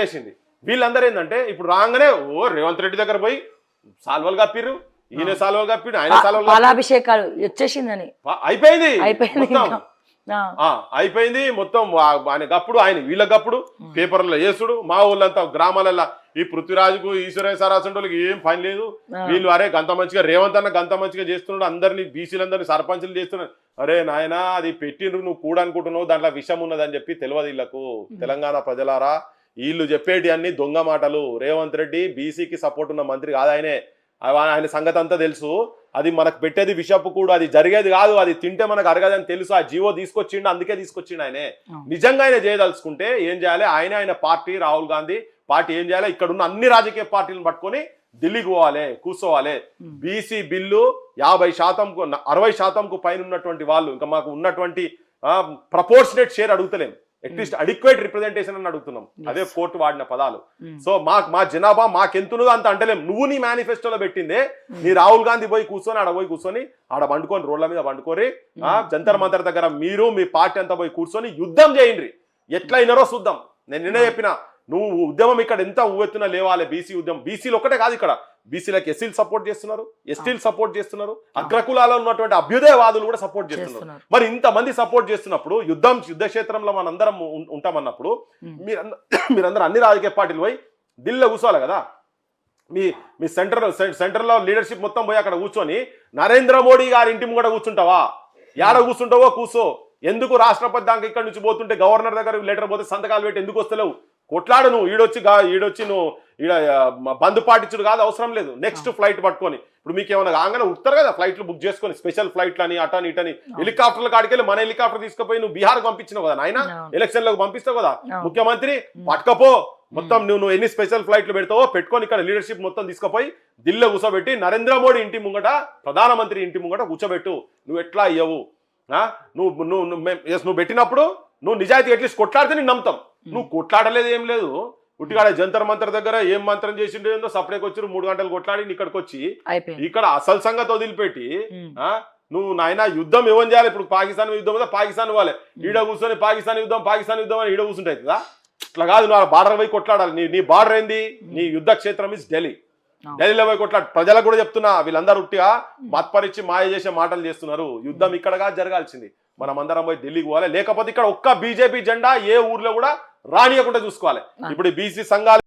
చేసింది. వీళ్ళందరూ ఏంటంటే ఇప్పుడు రాగానే ఓ రేవంత్ రెడ్డి దగ్గర పోయి సాల్వలు కప్పిర్రు, ఈయన సాల్వలు కప్పిడు, ఆయన సాల్వలు పాలాభిషేకాలు వచ్చేసిందని అయిపోయింది అయిపోయింది మొత్తం ఆయన గప్పుడు ఆయన వీళ్ళ గప్పుడు పేపర్లో వేసుడు. మా ఊళ్ళంతా గ్రామాలలో ఈ పృథ్వీరాజుకు ఈశ్వరయ్య సరాసంటోళ్ళకి ఏం పని లేదు. వీళ్ళు అరే గంత మంచిగా రేవంత్ అన్న గంత మంచిగా చేస్తున్నాడు, అందరినీ బీసీలందరినీ సర్పంచులు చేస్తున్నాడు. అరే నాయన అది పెట్టిండ్రు, నువ్వు కూడా అనుకుంటున్నావు, దాంట్లో విషయం ఉన్నదని చెప్పి తెలియదు వీళ్ళకు. తెలంగాణ ప్రజలారా, వీళ్ళు చెప్పేటి అన్ని దొంగ మాటలు. రేవంత్ రెడ్డి బీసీకి సపోర్ట్ ఉన్న మంత్రి కాదు, ఆయన సంగతి అంతా తెలుసు. అది మనకు పెట్టేది విషపు కూడా, అది జరిగేది కాదు, అది తింటే మనకు అరగదని తెలుసు. ఆ జీవో తీసుకొచ్చిండు, అందుకే తీసుకొచ్చిండు ఆయనే. నిజంగా ఆయన చేయదలుచుకుంటే ఏం చేయాలి, ఆయన పార్టీ రాహుల్ గాంధీ పార్టీ ఏం చేయాలి, ఇక్కడ ఉన్న అన్ని రాజకీయ పార్టీలను పట్టుకొని ఢిల్లీకి పోవాలి, కూర్చోవాలి. బీసీ బిల్లు 50%కు 60%కు పైన ఉన్నటువంటి వాళ్ళు, ఇంకా మాకు ఉన్నటువంటి ప్రపోర్షనేట్ షేర్ అడుగుతలేము, అట్లీస్ట్ అడిక్వేట్ రిప్రజెంటేషన్ అని అడుగుతున్నాం. అదే కోర్టు వాడిన పదాలు. సో మా జనాభా మాకెంతున్నదో అంత అంటలేం. నువ్వు నీ మేనిఫెస్టోలో పెట్టిందే, నీ రాహుల్ గాంధీ పోయి కూర్చొని ఆడ పోయి కూర్చొని ఆడ వండుకొని రోడ్ల మీద వండుకోరి, జంతర్ మంతర్ దగ్గర మీరు మీ పార్టీ అంతా పోయి కూర్చొని యుద్ధం చేయండి. ఎట్లా అయినారో చూద్దాం. నేను నిన్నే చెప్పిన, నువ్వు ఉద్యమం ఇక్కడ ఎంత ఉవ్వెత్తున లేవాలి. బీసీ ఉద్యమం, బీసీలు ఒక్కటే కాదు, ఇక్కడ బీసీలకు ఎస్సీలు సపోర్ట్ చేస్తున్నారు, ఎస్టీలు సపోర్ట్ చేస్తున్నారు, అగ్రకులాలో ఉన్నటువంటి అభ్యుదయవాదులు కూడా సపోర్ట్ చేస్తున్నారు. మరి ఇంతమంది సపోర్ట్ చేస్తున్నప్పుడు యుద్ధ క్షేత్రంలో మనందరం ఉంటామన్నప్పుడు మీరందరూ అన్ని రాజకీయ పార్టీలు పోయి ఢిల్లీలో కూర్చోవాలి కదా. మీ సెంటర్లో లీడర్షిప్ మొత్తం పోయి అక్కడ కూర్చొని నరేంద్ర మోడీ గారి ఇంటి ముంగట కూర్చుంటావా? ఏడ కూర్చుంటావో కూర్చో. ఎందుకు రాష్ట్రపతి దాకా ఇక్కడ నుంచి పోతుంటే గవర్నర్ దగ్గర లెటర్ పోతే సంతకాలు పెట్టి ఎందుకు వస్తలేవు? కొట్లాడు నువ్వు. ఈడొచ్చి నువ్వు బంద్ పాటించుడు కాదు, అవసరం లేదు. నెక్స్ట్ ఫ్లైట్ పట్టుకొని, ఇప్పుడు మీకు ఏమైనా కాగానే ఉత్తారు కదా ఫ్లైట్లు బుక్ చేసుకొని, స్పెషల్ ఫ్లైట్లు అని అటని ఇటని, హెలికాప్టర్ల కాడికెళ్ళి మన హెలికాప్టర్ తీసుకుపోయి నువ్వు బీహార్కి పంపించినావు కదా నాయన, ఎలక్షన్లకు పంపిస్తావు కదా ముఖ్యమంత్రి, పట్టుకపో మొత్తం. నువ్వు ఎన్ని స్పెషల్ ఫ్లైట్లు పెడతావో పెట్టుకొని ఇక్కడ లీడర్షిప్ మొత్తం తీసుకుపోయి ఢిల్లీలో కూర్చోబెట్టి నరేంద్ర మోడీ ఇంటి ముంగట, ప్రధానమంత్రి ఇంటి ముంగట కూర్చోబెట్టు. నువ్వు ఎట్లా అయ్యవు? నువ్వు పెట్టినప్పుడు నువ్వు నిజాయితీ అట్లీస్ట్ కొట్లాడితే నేను నమ్ముతాం. నువ్వు కొట్లాడలేదు, ఏం లేదు. ఉట్టిగాడ జంతర్ మంతర్ దగ్గర ఏం మంత్రం చేసిండో సపరేట్ వచ్చి 3 గంటలు కొట్లాడి ఇక్కడికి వచ్చి ఇక్కడ అసలు సంగతి వదిలిపెట్టి నువ్వు నాయన యుద్ధం ఏమని చేయాలి? ఇప్పుడు పాకిస్తాన్ యుద్ధం కదా, పాకిస్తాన్ ఇవ్వాలి. ఈడ కూర్చొని పాకిస్తాన్ యుద్ధం అని ఈడ కూర్చుంటాయి కదా. ఇట్లా కాదు, నువ్వు బార్డర్ పోయి కొట్లాడాలి. నీ బార్డర్ ఏంది? నీ యుద్ధ క్షేత్రం ఇస్ ఢిల్లీ. ఢిల్లీలో పోయి కొట్లాడు. ప్రజలకు కూడా చెప్తున్నా, వీళ్ళందరూ ఉట్టిగా మత్పరిచి మాయ చేసే మాటలు చేస్తున్నారు. యుద్ధం ఇక్కడగా జరగాల్సింది. మనం అందరం పోయి ఢిల్లీకి పోవాలి. లేకపోతే ఇక్కడ ఒక్క బీజేపీ జెండా ఏ ఊర్లో కూడా రానియకుండా చూసుకోవాలి. ఇప్పుడు బీసీ సంఘాలు